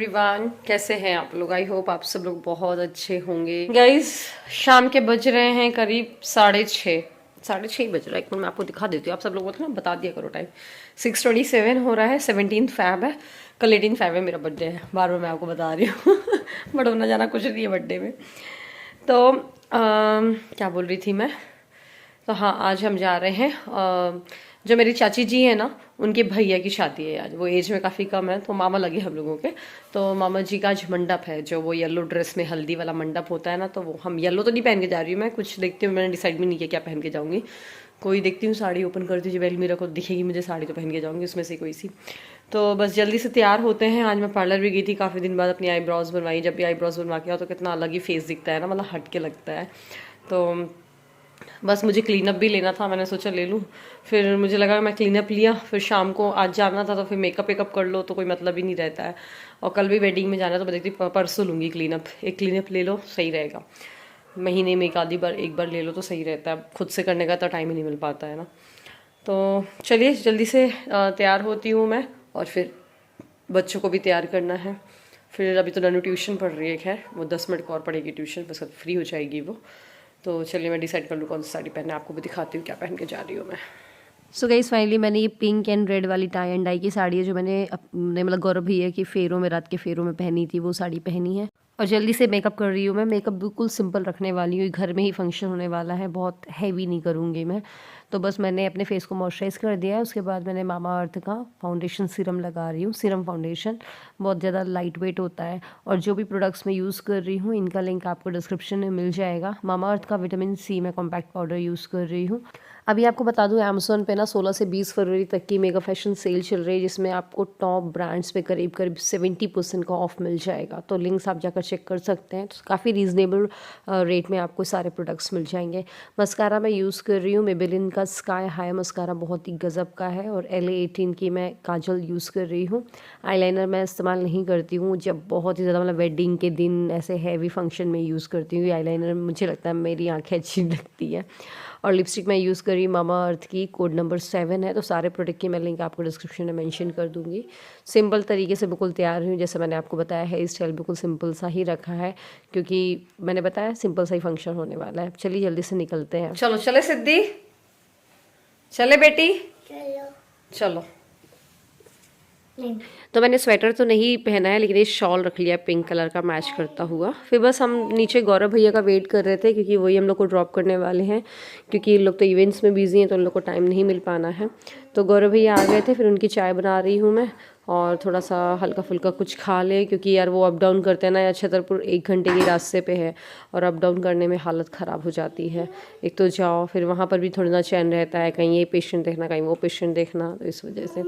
Everyone, कैसे हैं आप लोग? आई होप आप सब लोग बहुत अच्छे होंगे। गाइस, शाम के बज रहे हैं करीब 6:30 बज रहा है। एक मिनट मैं आपको दिखा देती हूँ। आप सब लोगों को ना बता दिया करो टाइम। 6:27 हो रहा है। 17 Feb है। कल 18 Feb है, मेरा बर्थडे है। बार बार मैं आपको बता रही हूँ बट होना जाना कुछ नहीं है बर्थडे में। तो क्या बोल रही थी मैं? तो हाँ, आज हम जा रहे हैं। जो मेरी चाची जी है ना, उनके भैया की शादी है आज। वो एज में काफ़ी कम है, तो मामा लगे हम लोगों के। तो मामा जी का आज मंडप है, जो वो येलो ड्रेस में हल्दी वाला मंडप होता है ना। तो वो हम येलो तो नहीं पहन के जा रही हूँ मैं, कुछ देखती हूँ। मैंने डिसाइड भी नहीं किया क्या पहन के जाऊँगी। कोई देखती हूँ साड़ी ओपन करती हूँ, जो वेल मेरा को दिखेगी मुझे साड़ी तो पहन के जाऊँगी उसमें से कोई सी। तो बस जल्दी से तैयार होते हैं। आज मैं पार्लर भी गई थी काफ़ी दिन बाद, अपनी आईब्रोज बनवाई। जब भी आईब्रोज बनवा के आओ तो कितना अलग ही फेस दिखता है ना, मतलब हट के लगता है। तो बस मुझे क्लीन अप भी लेना था, मैंने सोचा ले लूँ। फिर मुझे लगा मैं क्लीन अप लिया, फिर शाम को आज जाना था तो फिर मेकअप वेकअप कर लो तो कोई मतलब ही नहीं रहता है। और कल भी वेडिंग में जाना है, तो मैं देखती परसों लूँगी क्लीन अप। एक क्लीन अप ले लो सही रहेगा, महीने में एक बार ले लो तो सही रहता है। खुद से करने का तो टाइम ही नहीं मिल पाता है ना। तो चलिए जल्दी से तैयार होती हूँ मैं, और फिर बच्चों को भी तैयार करना है। फिर अभी तो नन्नू ट्यूशन पढ़ रही है, खैर वो 10 मिनट और पढ़ेगी ट्यूशन, बस फ्री हो जाएगी वो। तो चलिए मैं डिसाइड कर लूँ कौन सी साड़ी पहनना है। आपको भी दिखाती हूँ क्या पहन के जा रही हूँ मैं। सो गाइस, फाइनली मैंने ये पिंक एंड रेड वाली टाई एंड डाई की साड़ी है, जो मैंने अपने मतलब गौरव भैया की फेरों में, रात के फेरों में पहनी थी, वो साड़ी पहनी है। और जल्दी से मेकअप कर रही हूँ मैं। मेकअप बिल्कुल सिंपल रखने वाली हूँ, घर में ही फंक्शन होने वाला है, बहुत हैवी नहीं करूँगी मैं। तो बस मैंने अपने फेस को मॉइस्चराइज़ कर दिया है। उसके बाद मैंने मामा अर्थ का फाउंडेशन सीरम लगा रही हूँ। सीरम फाउंडेशन बहुत ज़्यादा लाइट वेट होता है, और जो भी प्रोडक्ट्स मैं यूज़ कर रही हूँ इनका लिंक आपको डिस्क्रिप्शन में मिल जाएगा। मामा अर्थ का विटामिन सी मैं कॉम्पैक्ट पाउडर यूज़ कर रही हूँ। अभी आपको बता दूं, अमेज़न पे ना 16 से 20 फरवरी तक की मेगा फैशन सेल चल रही है, जिसमें आपको टॉप ब्रांड्स पे करीब 70% का ऑफ मिल जाएगा। तो लिंक्स आप जाकर चेक कर सकते हैं। तो काफ़ी रीज़नेबल रेट में आपको सारे प्रोडक्ट्स मिल जाएंगे। मस्कारा मैं यूज़ कर रही हूँ मेबेलिन का स्काई हाई मस्कारा, बहुत ही गज़ब का है। और LA18 की मैं काजल यूज़ कर रही हूँ। आईलाइनर मैं इस्तेमाल नहीं करती हूँ, जब बहुत ही ज़्यादा मतलब वेडिंग के दिन ऐसे हैवी फंक्शन में यूज़ करती हूँ आईलाइनर। मुझे लगता है मेरी आँखें अच्छी लगती है। और लिपस्टिक मैं यूज़ करी मामा अर्थ की, कोड नंबर 7 है। तो सारे प्रोडक्ट की मैं लिंक आपको डिस्क्रिप्शन में मेंशन कर दूंगी। सिंपल तरीके से बिल्कुल तैयार हुई, जैसे मैंने आपको बताया। हेयर स्टाइल बिल्कुल सिंपल सा ही रखा है, क्योंकि मैंने बताया सिंपल सा ही फंक्शन होने वाला है। चलिए जल्दी से निकलते हैं। चलो चले सिद्धि, चले बेटी, चलो। तो मैंने स्वेटर तो नहीं पहना है, लेकिन ये शॉल रख लिया पिंक कलर का मैच करता हुआ। फिर बस हम नीचे गौरव भैया का वेट कर रहे थे, क्योंकि वही हम लोग को ड्रॉप करने वाले हैं, क्योंकि इन लोग तो इवेंट्स में बिजी हैं, तो उन लोग को टाइम नहीं मिल पाना है। तो गौरव भैया आ गए थे, फिर उनकी चाय बना रही हूँ मैं, और थोड़ा सा हल्का फुल्का कुछ खा ले, क्योंकि यार वो अप डाउन करते हैं ना यार। छतरपुर 1 घंटे के रास्ते पे है, और अप डाउन करने में हालत ख़राब हो जाती है। एक तो जाओ, फिर वहाँ पर भी थोड़ा ना चैन रहता है, कहीं ये पेशेंट देखना, कहीं वो पेशेंट देखना, तो इस वजह से।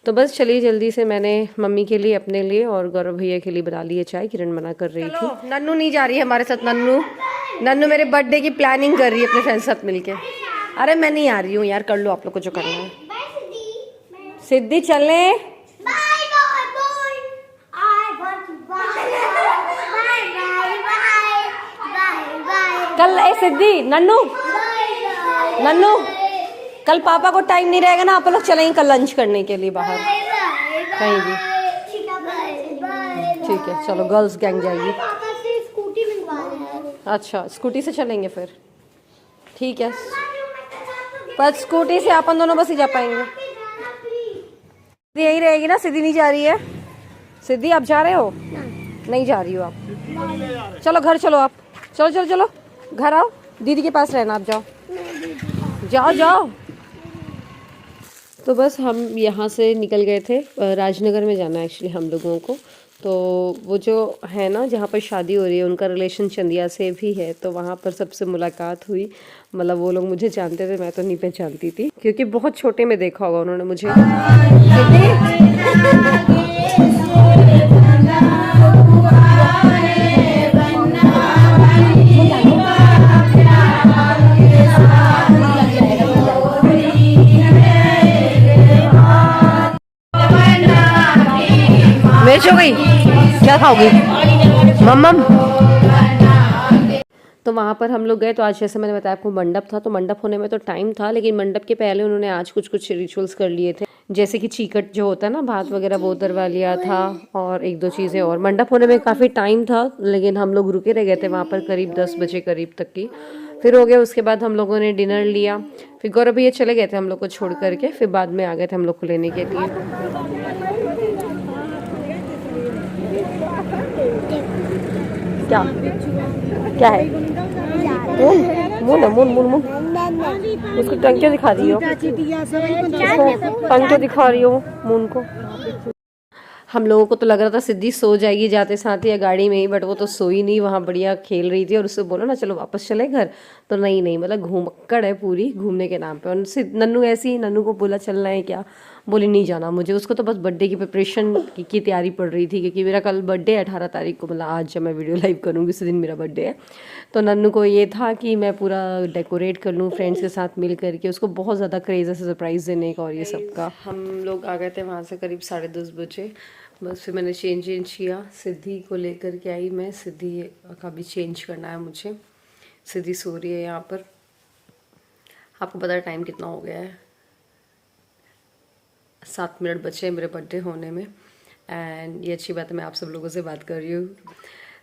तो बस चलिए जल्दी से मैंने मम्मी के लिए, अपने लिए और गौरव भैया के लिए बना लिए चाय। किरण मना कर रही थी। नन्नू नहीं जा रही है हमारे साथ। नन्नू मेरे बर्थडे की प्लानिंग कर रही है अपने फ्रेंड के साथ मिलके। अरे मैं नहीं आ रही हूँ यार, कर लो आप लोग को जो करना है। सिद्धि चले, कल सिद्धि नन्नू कल पापा को टाइम नहीं रहेगा ना, आप लोग चलेंगे कल लंच करने के लिए बाहर कहीं भी। ठीक है, चलो गर्ल्स गैंग जाएगी। अच्छा, स्कूटी से चलेंगे फिर, ठीक है। पर स्कूटी से अपन दोनों बस ही जा पाएंगे। यही रहेगी ना, सिद्धि नहीं जा रही है। सिद्धि आप जा रहे हो? नहीं जा रही हो आप? चलो घर चलो, आप चलो चलो चलो घर आओ, दीदी के पास रहना, आप जाओ जाओ जाओ। तो बस हम यहाँ से निकल गए थे। राजनगर में जाना है एक्चुअली हम लोगों को। तो वो जो है ना, जहाँ पर शादी हो रही है, उनका रिलेशन चंदिया से भी है। तो वहाँ पर सबसे मुलाकात हुई। मतलब वो लोग मुझे जानते थे, मैं तो नहीं पहचानती थी, क्योंकि बहुत छोटे में देखा होगा उन्होंने मुझे। मिर्च हो गई, क्या खाओगी मम्मम? तो वहाँ पर हम लोग गए। तो आज जैसे मैंने बताया आपको मंडप था, तो मंडप होने में तो टाइम था, लेकिन मंडप के पहले उन्होंने आज कुछ रिचुअल्स कर लिए थे। जैसे कि चीकट जो होता है ना, भात वगैरह वो उतरवा लिया था, और एक दो चीज़ें और। मंडप होने में काफ़ी टाइम था, लेकिन हम लोग रुके रह गए थे वहाँ पर करीब 10 बजे करीब तक की। फिर हो गया, उसके बाद हम लोगों ने डिनर लिया। फिर गौरव भैया चले गए थे हम लोग को छोड़ करके, फिर बाद में आ गए थे हम लोग को लेने के लिए। क्या क्या है? मुन मुन मुन मुन उसको टंग क्यों दिखा रही हो? उसको टंग क्यों दिखा रही हो मुन को? हम लोगों को तो लग रहा था सिद्धि सो जाएगी जाते साथ या गाड़ी में ही, बट वो तो सोई नहीं, वहाँ बढ़िया खेल रही थी। और उससे बोलो ना चलो वापस चले घर, तो नहीं नहीं, मतलब घूमक्कड़ है पूरी घूमने के नाम पे। और नन्नू ऐसी ही, नन्नू को बोला चलना है क्या, बोली नहीं जाना मुझे। उसको तो बस बर्थडे की प्रिपरेशन की तैयारी पड़ रही थी, क्योंकि मेरा कल बर्थडे है 18 तारीख को, मतलब आज जब मैं वीडियो लाइव करूँगी उसी दिन मेरा बर्थडे है। तो नन्नू को ये था कि मैं पूरा डेकोरेट कर लूँ फ्रेंड्स के साथ मिल करके। उसको बहुत ज़्यादा क्रेज़ है सरप्राइज़ देने का और ये सब का। हम लोग आ गए थे वहाँ से करीब 10:30 बजे। बस फिर मैंने चेंज किया, सिद्धि को लेकर के आई मैं। सिद्धि का भी चेंज करना है मुझे। सिद्धि सो रही है यहाँ पर। आपको पता है टाइम कितना हो गया है? 7 मिनट बचे हैं मेरे बर्थडे होने में। एंड ये अच्छी बात है, मैं आप सब लोगों से बात कर रही हूँ।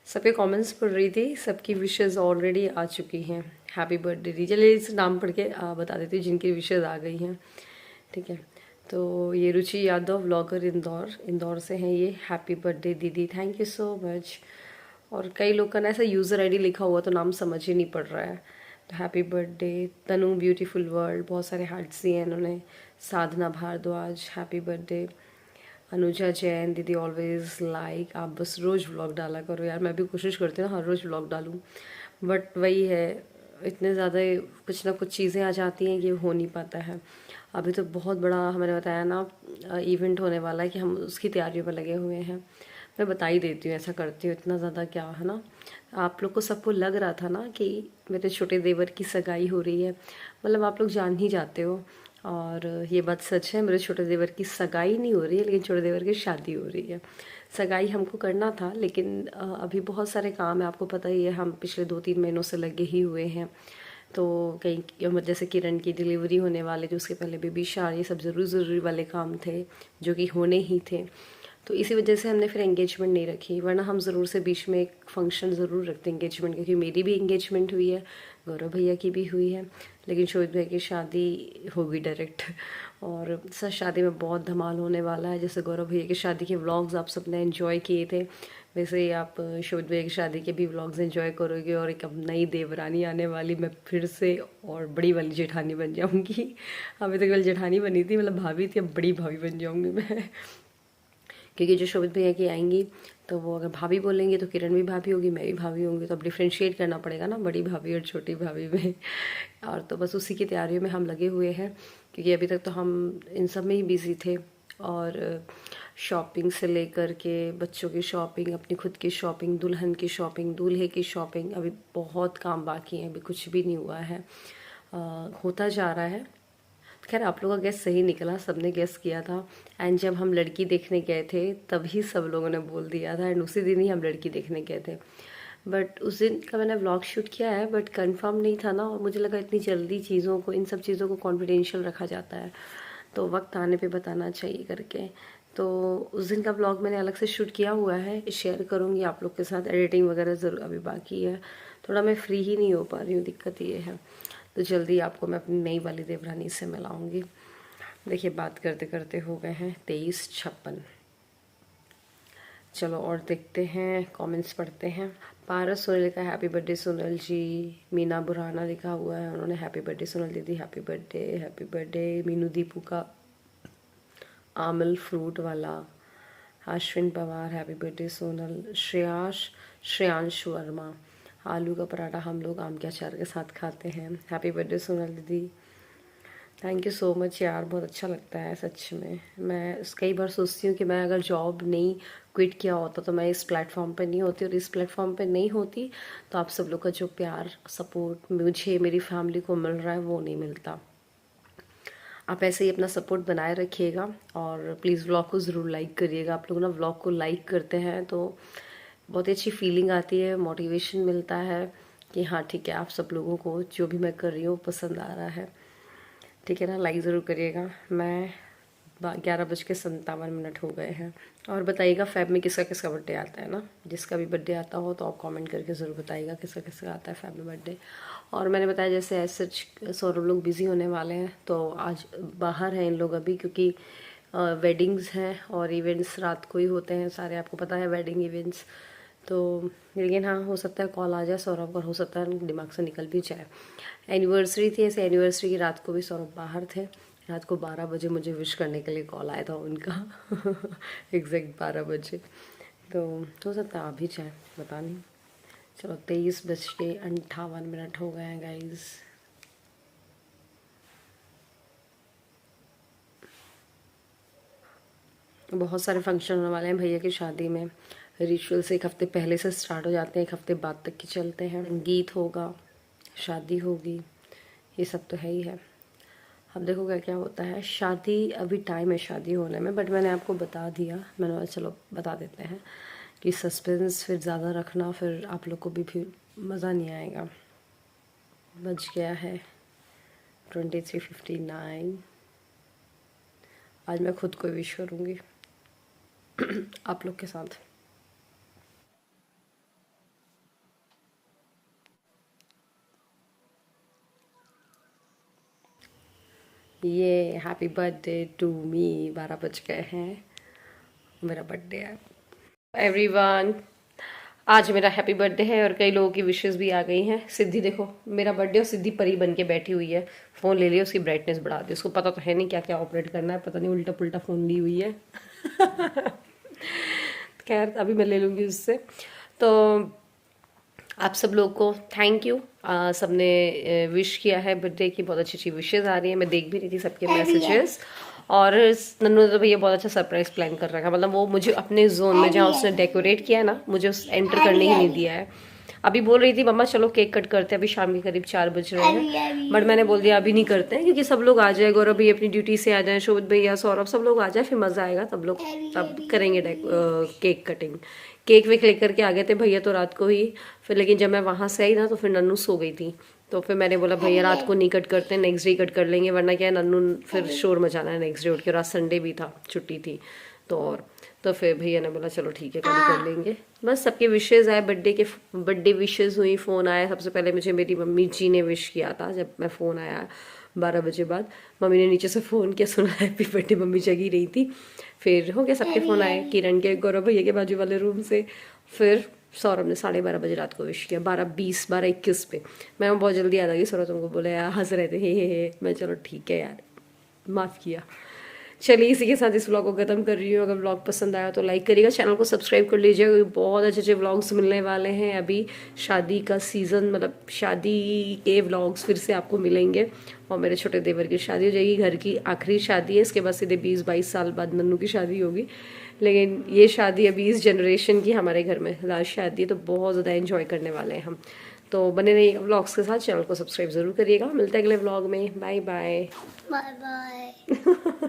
सबके कमेंट्स पढ़ रही थी, सबकी विशेज़ ऑलरेडी आ चुकी हैं। हैप्पी बर्थडे दी। चलिए इस नाम पढ़ के बता देती हूँ जिनकी विशेज़ आ गई हैं, ठीक है। तो ये रुचि यादव व्लॉगर इंदौर से हैं ये। हैप्पी बर्थडे दीदी, थैंक यू सो मच। और कई लोग का ना ऐसा यूज़र आईडी लिखा हुआ तो नाम समझ ही नहीं पड़ रहा है। तो हैप्पी बर्थडे तनु ब्यूटीफुल वर्ल्ड, बहुत सारे हार्ट्स दिए हैं इन्होंने। साधना भारद्वाज हैप्पी बर्थडे। अनुजा जैन दीदी ऑलवेज लाइक, आप बस रोज़ व्लॉग डाला करो यार। मैं भी कोशिश करती हूँ हर रोज़ व्लॉग डालूँ, बट वही है, इतने ज़्यादा कुछ ना कुछ चीज़ें आ जाती हैं कि हो नहीं पाता है। अभी तो बहुत बड़ा हमें बताया ना इवेंट होने वाला है कि हम उसकी तैयारियों में लगे हुए हैं। मैं बता ही देती हूँ, ऐसा करती हूँ, इतना ज़्यादा क्या है ना। आप लोग को सबको लग रहा था ना कि मेरे छोटे देवर की सगाई हो रही है, मतलब आप लोग जान ही जाते हो। और ये बात सच है, मेरे छोटे देवर की सगाई नहीं हो रही है, लेकिन छोटे देवर की शादी हो रही है। सगाई हमको करना था, लेकिन अभी बहुत सारे काम है, आपको पता ही है। हम पिछले 2-3 महीनों से लगे ही हुए हैं। तो कहीं जैसे किरण की डिलीवरी होने वाले, जो उसके पहले बेबी शावर, ये सब ज़रूरी वाले काम थे जो कि होने ही थे। तो इसी वजह से हमने फिर एंगेजमेंट नहीं रखी, वरना हम ज़रूर से बीच में एक फ़ंक्शन ज़रूर रखते हैं एंगेजमेंट, क्योंकि मेरी भी एंगेजमेंट हुई है, गौरव भैया की भी हुई है, लेकिन शोभित भैया की शादी होगी डायरेक्ट। और सर शादी में बहुत धमाल होने वाला है। जैसे गौरव भैया की शादी के व्लॉग्स आप सबने एंजॉय किए थे, वैसे ही आप शोभित भैया की शादी के भी व्लॉग्स एंजॉय करोगे। और एक अब नई देवरानी आने वाली, मैं फिर से और बड़ी वाली जेठानी बन जाऊंगी। अभी तक वाली जेठानी बनी थी, मतलब भाभी थी, अब बड़ी भाभी बन जाऊंगी मैं। क्योंकि जो शोभित भैया की आएंगी तो वो अगर भाभी बोलेंगे तो किरण भी भाभी होगी, मैं भी भाभी होंगी, तो अब डिफ्रेंशिएट करना पड़ेगा ना बड़ी भाभी और छोटी भाभी में। और तो बस उसी की तैयारियों में हम लगे हुए हैं, क्योंकि अभी तक तो हम इन सब में ही बिजी थे। और शॉपिंग से लेकर के बच्चों की शॉपिंग, अपनी खुद की शॉपिंग, दुल्हन की शॉपिंग, दूल्हे की शॉपिंग, अभी बहुत काम बाकी है, अभी कुछ भी नहीं हुआ है। होता जा रहा है। खैर आप लोगों का गैस सही निकला, सबने गैस किया था। एंड जब हम लड़की देखने गए थे तभी सब लोगों ने बोल दिया था, एंड उसी दिन ही हम लड़की देखने गए थे। बट उस दिन का मैंने व्लॉग शूट किया है, बट कंफर्म नहीं था ना, और मुझे लगा इतनी जल्दी चीज़ों को, इन सब चीज़ों को कॉन्फिडेंशियल रखा जाता है, तो वक्त आने पे बताना चाहिए करके। तो उस दिन का व्लॉग मैंने अलग से शूट किया हुआ है, शेयर करूँगी आप लोग के साथ। एडिटिंग वगैरह ज़रूर अभी बाकी है, थोड़ा मैं फ्री ही नहीं हो पा रही हूँ, दिक्कत ये है। तो जल्दी आपको मैं अपनी नई वाली देवरानी से मिलाऊंगी। देखिए बात करते करते हो गए हैं 23:56। चलो और देखते हैं, कमेंट्स पढ़ते हैं। पारस सोनल का हैप्पी बर्थडे सोनल जी। मीना बुराना लिखा हुआ है, उन्होंने हैप्पी बर्थडे सोनल दीदी, happy birthday happy birthday. Meenu Deepu का आमल फ्रूट वाला। Ashwin Pawar happy birthday Sonal. श्रेयांश वर्मा, आलू का पराठा हम लोग आम के अचार के साथ खाते हैं, हैप्पी बर्थडे सोनल दीदी। थैंक यू सो मच यार, बहुत अच्छा लगता है सच में। मैं कई बार सोचती हूँ कि मैं अगर जॉब नहीं क्विट किया होता तो मैं इस प्लेटफॉर्म पे नहीं होती, और इस प्लेटफॉर्म पे नहीं होती तो आप सब लोग का जो प्यार सपोर्ट मुझे, मेरी फैमिली को मिल रहा है, वो नहीं मिलता। आप ऐसे ही अपना सपोर्ट बनाए रखिएगा, और प्लीज़ व्लॉग को ज़रूर लाइक करिएगा। आप लोग ना व्लॉग को लाइक करते हैं तो बहुत ही अच्छी फीलिंग आती है, मोटिवेशन मिलता है कि हाँ ठीक है, आप सब लोगों को जो भी मैं कर रही हूँ पसंद आ रहा है, ठीक है ना। लाइक ज़रूर करिएगा। मैं 11:57 हो गए हैं। और बताइएगा फैब में किसका किसका बर्थडे आता है ना, जिसका भी बर्थडे आता हो तो आप कमेंट करके ज़रूर बताइएगा किसका किसका आता है फैब में बर्थडे। और मैंने बताया जैसे ऐसे सौरभ लोग बिज़ी होने वाले हैं तो आज बाहर हैं इन लोग अभी, क्योंकि वेडिंग्स हैं और इवेंट्स रात को ही होते हैं सारे, आपको पता है वेडिंग इवेंट्स। तो लेकिन हाँ, हो सकता है कॉल आ जाए सौरभ का, हो सकता है दिमाग से निकल भी जाए। एनिवर्सरी थी, ऐसे एनिवर्सरी की रात को भी सौरभ बाहर थे। रात को 12 बजे मुझे विश करने के लिए कॉल आया था उनका एग्जैक्ट 12 बजे। तो हो सकता है आ भी जाए, पता नहीं। चलो 23:58 हो गए हैं गाइज़। बहुत सारे फंक्शन होने वाले हैं भैया की शादी में। रिचुअल्स एक हफ्ते पहले से स्टार्ट हो जाते हैं, एक हफ्ते बाद तक के चलते हैं। संगीत होगा, शादी होगी, ये सब तो है ही है। अब देखो क्या क्या होता है। शादी अभी टाइम है शादी होने में, बट मैंने आपको बता दिया, मैंने बोला चलो बता देते हैं कि सस्पेंस फिर ज़्यादा रखना, फिर आप लोग को भी फिर मज़ा नहीं आएगा। बज गया है 23:59। आज मैं खुद को विश करूँगी आप लोग के साथ। ये हैप्पी बर्थडे टू मी। 12 बज गए हैं, मेरा बर्थडे है एवरीवन। आज मेरा हैप्पी बर्थडे है और कई लोगों की विशेस भी आ गई हैं। सिद्धि देखो, मेरा बर्थडे और सिद्धि परी बन के बैठी हुई है। फ़ोन ले लिया, उसकी ब्राइटनेस बढ़ा दी। उसको पता तो है नहीं क्या क्या ऑपरेट करना है, पता नहीं उल्टा पुल्टा फ़ोन ली हुई है खैर अभी मैं ले लूँगी उससे। तो आप सब लोग को थैंक यू। सबने विश किया है बर्थडे की, बहुत अच्छी अच्छी विशेस आ रही है। मैं देख भी रही थी सबके मैसेजेस। और नन्नू ने तो भैया बहुत अच्छा सरप्राइज प्लान कर रखा है। मतलब वो मुझे अपने जोन में जहाँ उसने डेकोरेट किया है ना, मुझे उस एंटर करने ही नहीं दिया है। अभी बोल रही थी मम्मा चलो केक कट करते हैं, अभी शाम के करीब 4 बज रहे हैं, बट मैंने बोल दिया अभी नहीं करते हैं, क्योंकि सब लोग आ जाए, गौरव भैया अपनी ड्यूटी से आ जाए, शोभित भैया, सौरभ, सब लोग आ जाए, फिर मज़ा आएगा, तब करेंगे केक कटिंग। केक वेक लेकर के आ गए थे भैया तो रात को ही। फिर लेकिन जब मैं वहाँ से आई ना तो फिर नन्नू सो गई थी। तो फिर मैंने बोला भैया रात को नहीं कट करते, नेक्स्ट डे कट कर लेंगे, वरना क्या है नन्नू फिर शोर मचाना है नेक्स्ट डे उठ के। और आज संडे भी था, छुट्टी थी तो फिर भैया ने बोला चलो ठीक है कल कर लेंगे। बस सबके विशेज़ आए, बर्थडे विशेज़ हुई, फ़ोन आया। सबसे पहले मुझे मेरी मम्मी जी ने विश किया था जब मैं फ़ोन आया 12 बजे बाद। मम्मी ने नीचे से फ़ोन किया, सुना हैप्पी बर्थडे, मम्मी जगी रही थी। फिर हो गया, सबके फ़ोन आए, किरण के, गौरव भैया के बाजू वाले रूम से। फिर सौरभ ने 12:30 बजे रात को विश किया, 12:20 12:21 पे। मैं बहुत जल्दी याद आ गई, सौरभ तुमको बोले यार, हंस रहे थे हे। मैं चलो ठीक है यार, माफ़ किया। चलिए इसी के साथ इस व्लॉग को ख़त्म कर रही हूँ। अगर व्लॉग पसंद आया तो लाइक करिएगा, चैनल को सब्सक्राइब कर लीजिएगा, क्योंकि बहुत अच्छे अच्छे व्लॉग्स मिलने वाले हैं। अभी शादी का सीज़न, मतलब शादी के व्लॉग्स फिर से आपको मिलेंगे। और मेरे छोटे देवर की शादी हो जाएगी, घर की आखिरी शादी है, इसके बाद सीधे 20-22 साल बाद नन्नू की शादी होगी। लेकिन ये शादी अभी इस जनरेशन की हमारे घर में लास्ट शादी है, तो बहुत ज़्यादा एंजॉय करने वाले हैं हम। तो बने रहिएगा व्लॉग्स के साथ, चैनल को सब्सक्राइब ज़रूर करिएगा। मिलते हैं अगले व्लॉग में, बाय बाय। Bye bye.